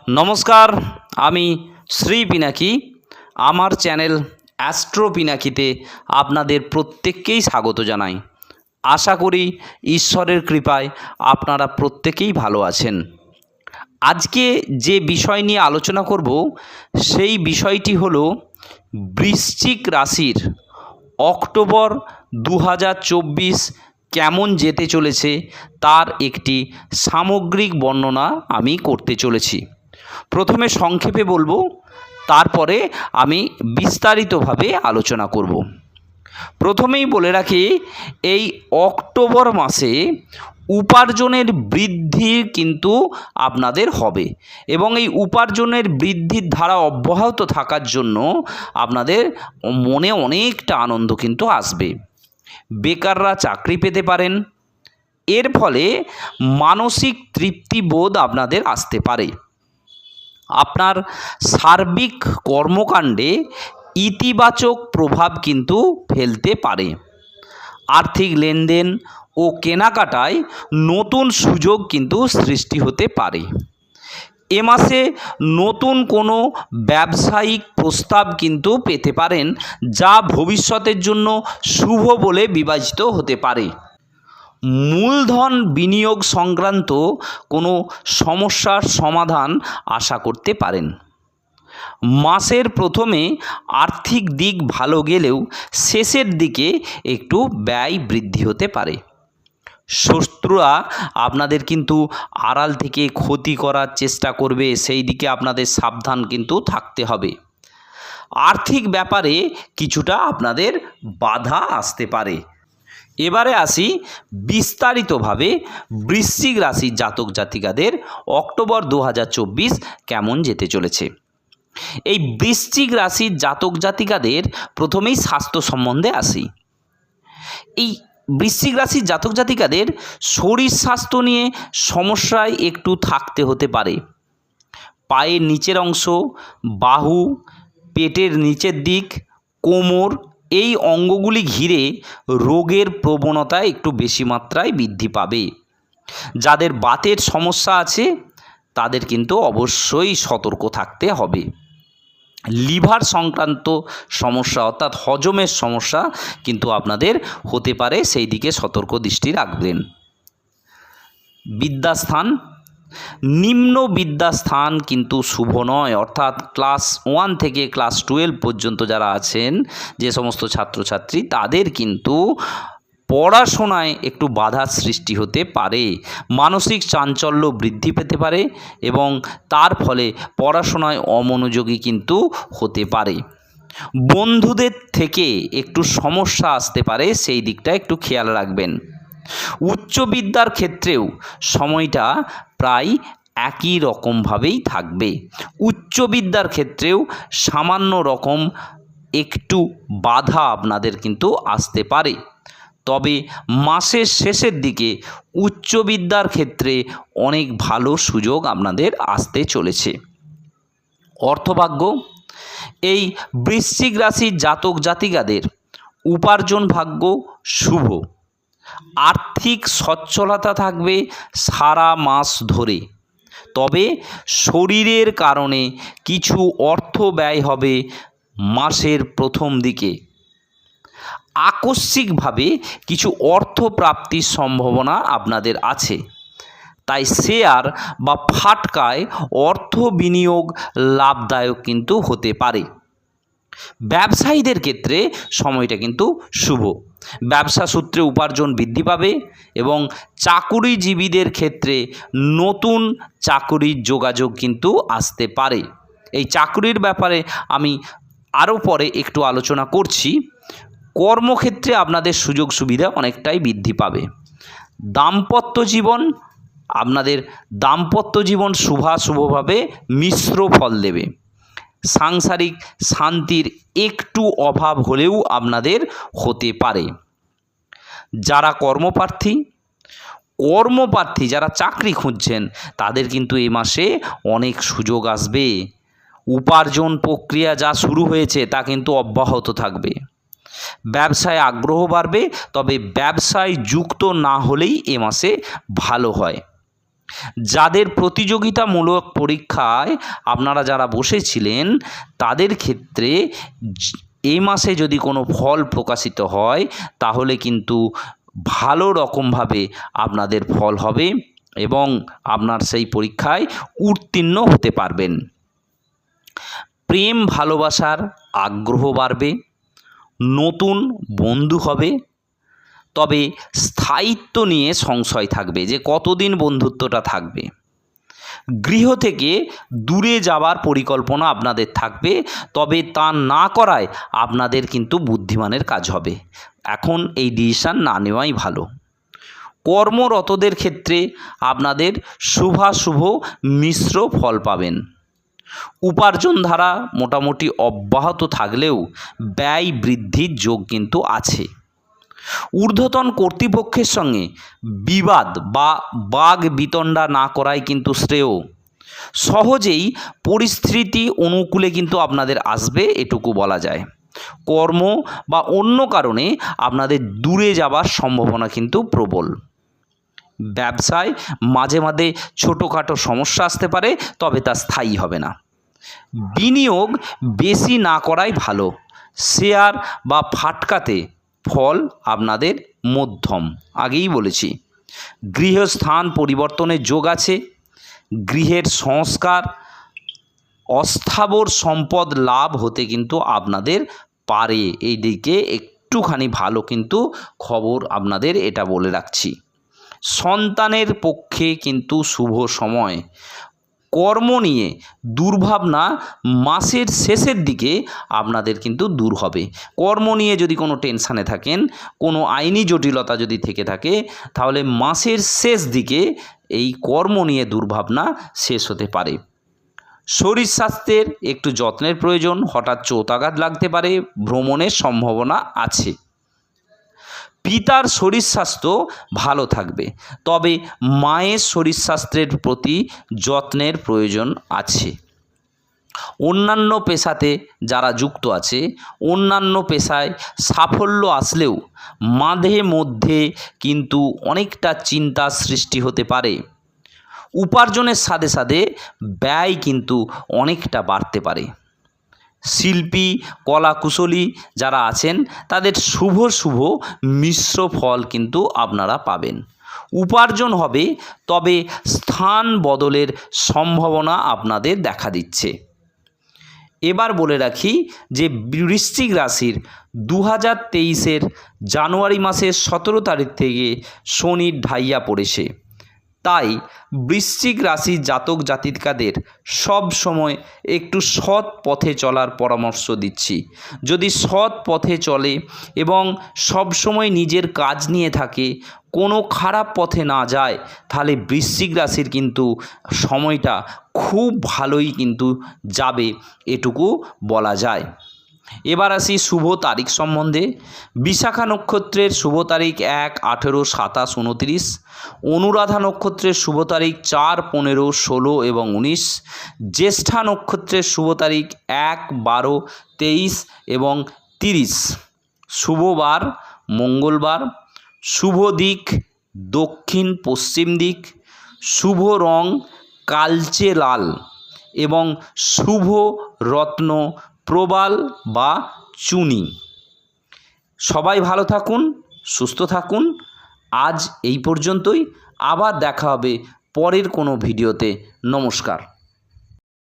নমস্কার, আমি শ্রী পিনাকি। আমার চ্যানেল অ্যাস্ট্রো পিনাকিতে আপনাদের প্রত্যেককেই স্বাগত জানাই। আশা করি ঈশ্বরের কৃপায় আপনারা প্রত্যেকেই ভালো আছেন। আজকে যে বিষয় নিয়ে আলোচনা করব সেই বিষয়টি হলো বৃশ্চিক রাশির অক্টোবর 2024 কেমন যেতে চলেছে তার একটি সামগ্রিক বর্ণনা আমি করতে চলেছি। প্রথমে সংক্ষেপে বলবো, তারপরে আমি বিস্তারিতভাবে আলোচনা করব। প্রথমেই বলে রাখি, এই অক্টোবর মাসে উপার্জনের বৃদ্ধি কিন্তু আপনাদের হবে এবং এই উপার্জনের বৃদ্ধির ধারা অব্যাহত থাকার জন্য আপনাদের মনে অনেকটা আনন্দ কিন্তু আসবে। বেকাররা চাকরি পেতে পারেন। এর ফলে মানসিক তৃপ্তিবোধ আপনাদের আসতে পারে। আপনার সার্বিক কর্মকাণ্ডে ইতিবাচক প্রভাব কিন্তু ফেলতে পারে। আর্থিক লেনদেন ও কেনাকাটায় নতুন সুযোগ কিন্তু সৃষ্টি হতে পারে। এ মাসে নতুন কোনো ব্যবসায়িক প্রস্তাব কিন্তু পেতে পারেন, যা ভবিষ্যতের জন্য শুভ বলে বিবেচিত হতে পারে। মূলধন বিনিয়োগ সংক্রান্ত কোনো সমস্যার সমাধান আশা করতে পারেন। মাসের প্রথমে আর্থিক দিক ভালো গেলেও শেষের দিকে একটু ব্যয় বৃদ্ধি হতে পারে। শত্রুরা আপনাদের কিন্তু আড়াল থেকে ক্ষতি করার চেষ্টা করবে, সেই দিকে আপনাদের সাবধান কিন্তু থাকতে হবে। আর্থিক ব্যাপারে কিছুটা আপনাদের বাধা আসতে পারে। এবারে আসি বিস্তারিতভাবে বৃশ্চিক রাশির জাতক জাতিকাদের অক্টোবর 2024 কেমন যেতে চলেছে। এই বৃশ্চিক রাশির জাতক জাতিকাদের প্রথমেই স্বাস্থ্য সম্বন্ধে আসি। এই বৃশ্চিক রাশির জাতক জাতিকাদের শরীর স্বাস্থ্য নিয়ে সমস্যায় একটু থাকতে হতে পারে। পায়ের নিচের অংশ, বাহু, পেটের নিচের দিক, কোমর, এই অঙ্গগুলি ঘিরে রোগের প্রবণতা একটু বেশি মাত্রায় বৃদ্ধি পাবে। যাদের বাতের সমস্যা আছে তাদের কিন্তু অবশ্যই সতর্ক থাকতে হবে। লিভার সংক্রান্ত সমস্যা অর্থাৎ হজমের সমস্যা কিন্তু আপনাদের হতে পারে, সেই দিকে সতর্ক দৃষ্টি রাখবেন। বিদ্যাস্থান, নিম্ন বিদ্যাস্থান কিন্তু শুভ নয়, অর্থাৎ ক্লাস 1 থেকে ক্লাস 12 পর্যন্ত যারা আছেন, যে সমস্ত ছাত্রছাত্রী, তাদের কিন্তু পড়াশোনায় একটু বাধার সৃষ্টি হতে পারে। মানসিক চাঞ্চল্য বৃদ্ধি পেতে পারে এবং তার ফলে পড়াশোনায় অমনোযোগী কিন্তু হতে পারে। বন্ধুদের থেকে একটু সমস্যা আসতে পারে, সেই দিকটা একটু খেয়াল রাখবেন। উচ্চ বিদ্যার ক্ষেত্রেও সময়টা প্রায় একই রকমভাবেই থাকবে। উচ্চ বিদ্যার ক্ষেত্রেও সামান্য রকম একটু বাধা আপনাদের কিন্তু আসতে পারে। তবে মাসের শেষের দিকে উচ্চ বিদ্যার ক্ষেত্রে অনেক ভালো সুযোগ আপনাদের আসতে চলেছে। অর্থভাগ্য, এই বৃশ্চিক রাশির জাতক জাতিকাদের উপার্জন ভাগ্য শুভ। আর্থিক সচ্ছলতা থাকবে সারা মাস ধরে। তবে শরীরের কারণে কিছু অর্থ ব্যয় হবে মাসের প্রথম দিকে। আকস্মিকভাবে কিছু অর্থ প্রাপ্তির সম্ভাবনা আপনাদের আছে, তাই শেয়ার বা ফাটকায় অর্থ বিনিয়োগ লাভদায়ক কিন্তু হতে পারে। ব্যবসায়ীদের ক্ষেত্রে সময়টা কিন্তু শুভ। ব্যবসা সূত্রে উপার্জন বৃদ্ধি পাবে এবং চাকুরিজীবীদের ক্ষেত্রে নতুন চাকুরির যোগাযোগ কিন্তু আসতে পারে। এই চাকুরির ব্যাপারে আমি আরও পরে একটু আলোচনা করছি। কর্মক্ষেত্রে আপনাদের সুযোগ সুবিধা অনেকটাই বৃদ্ধি পাবে। দাম্পত্য জীবন, আপনাদের দাম্পত্য জীবন শুভাশুভভাবে মিশ্র ফল দেবে। সাংসারিক শান্তির একটু অভাব হলেও আপনাদের হতে পারে। যারা কর্মপ্রার্থী যারা চাকরি খুঁজছেন, তাদের কিন্তু এই মাসে অনেক সুযোগ আসবে। উপার্জন প্রক্রিয়া যা শুরু হয়েছে তা কিন্তু অব্যাহত থাকবে। ব্যবসায় আগ্রহ বাড়বে, তবে ব্যবসায় যুক্ত না হলেই এ মাসে ভালো হয়। যাদের প্রতিযোগিতামূলক পরীক্ষায় আপনারা যারা বসেছিলেন তাদের ক্ষেত্রে এই মাসে যদি কোনো ফল প্রকাশিত হয় তাহলে কিন্তু ভালো রকমভাবে আপনাদের ফল হবে এবং আপনার সেই পরীক্ষায় উত্তীর্ণ হতে পারবেন। প্রেম ভালোবাসার আগ্রহ বাড়বে, নতুন বন্ধু হবে, তবে স্থায়িত্ব নিয়ে সংশয় থাকবে যে কতদিন বন্ধুত্বটা থাকবে। গৃহ থেকে দূরে যাওয়ার পরিকল্পনা আপনাদের থাকবে, তবে তা না করায় আপনাদের কিন্তু বুদ্ধিমানের কাজ হবে। এখন এই ডিসিশন না নেওয়াই ভালো। কর্মরতদের ক্ষেত্রে আপনাদের শুভাশুভ মিশ্র ফল পাবেন। উপার্জন ধারা মোটামুটি অব্যাহত থাকলেও ব্যয় বৃদ্ধির যোগ কিন্তু আছে। ঊর্ধ্বতন কর্তৃপক্ষের সঙ্গে বিবাদ বা বাগ বিতণ্ডা না করাই কিন্তু শ্রেয়। সহজেই পরিস্থিতি অনুকূলে কিন্তু আপনাদের আসবে, এটুকু বলা যায়। কর্ম বা অন্য কারণে আপনাদের দূরে যাবার সম্ভাবনা কিন্তু প্রবল। ব্যবসায় মাঝে মাঝে ছোটোখাটো সমস্যা আসতে পারে, তবে তা স্থায়ী হবে না। বিনিয়োগ বেশি না করাই ভালো। শেয়ার বা ফাটকাতে ফল আপনাদের মধ্যম, আগেই বলেছি। গৃহস্থান পরিবর্তনের যোগ আছে। গৃহের সংস্কার, অস্থাবর সম্পদ লাভ হতে কিন্তু আপনাদের পারে। এই দিকে একটুখানি ভালো কিন্তু খবর আপনাদের এটা বলে রাখছি। সন্তানের পক্ষে কিন্তু শুভ সময়। কর্ম নিয়ে দুর্ভাবনা মাসের শেষের দিকে আপনাদের কিন্তু দূর হবে। কর্ম নিয়ে যদি কোনো টেনশানে থাকেন, কোনো আইনি জটিলতা যদি থেকে থাকে, তাহলে মাসের শেষ দিকে এই কর্ম নিয়ে দুর্ভাবনা শেষ হতে পারে। শরীর স্বাস্থ্যের একটু যত্নের প্রয়োজন। হঠাৎ চোটাঘাত লাগতে পারে, ভ্রমণের সম্ভাবনা আছে। পিতার শরীর স্বাস্থ্য ভালো থাকবে, তবে মায়ের শরীর স্বাস্থ্যের প্রতি যত্নের প্রয়োজন আছে। অন্যান্য পেশাতে যারা যুক্ত আছে, অন্যান্য পেশায় সাফল্য আসলেও মাঝে মধ্যে কিন্তু অনেকটা চিন্তার সৃষ্টি হতে পারে। উপার্জনের সাথে সাথে ব্যয় কিন্তু অনেকটা বাড়তে পারে। শিল্পী, কলাকুশলী যারা আছেন তাদের শুভ মিশ্র ফল কিন্তু আপনারা পাবেন। উপার্জন হবে, তবে স্থান বদলের সম্ভাবনা আপনাদের দেখা দিচ্ছে। এবার বলে রাখি যে বৃশ্চিক রাশির 2023-এর জানুয়ারি মাসের 17 তারিখ থেকে শনির ঢাইয়া পড়েছে। তাই বৃশ্চিক রাশির জাতক জাতিকাদের সব সময় একটু সৎ পথে চলার পরামর্শ দিচ্ছি। যদি সৎ পথে চলে এবং সব সময় নিজের কাজ নিয়ে থাকে, কোনো খারাপ পথে না যায়, তাহলে বৃশ্চিক রাশির কিন্তু সময়টা খুব ভালোই কিন্তু যাবে, এটুকু বলা যায়। এবার আসি শুভ তারিখ সম্বন্ধে। বিশাখা নক্ষত্রের শুভ তারিখ 1, 18, 27, 29। অনুরাধা নক্ষত্রের শুভ তারিখ 4, 15, 16 এবং 19। জ্যেষ্ঠা নক্ষত্রের শুভ তারিখ 1, 12, 23 এবং 30। শুভ বার মঙ্গলবার। শুভ দিক দক্ষিণ পশ্চিম দিক। শুভ রং কালচে লাল এবং শুভ রত্ন প্রবাল বা চুনি। সবাই ভালো থাকুন, সুস্থ থাকুন। আজ এই পর্যন্তই। আবার দেখা হবে পরের কোনো ভিডিওতে। নমস্কার।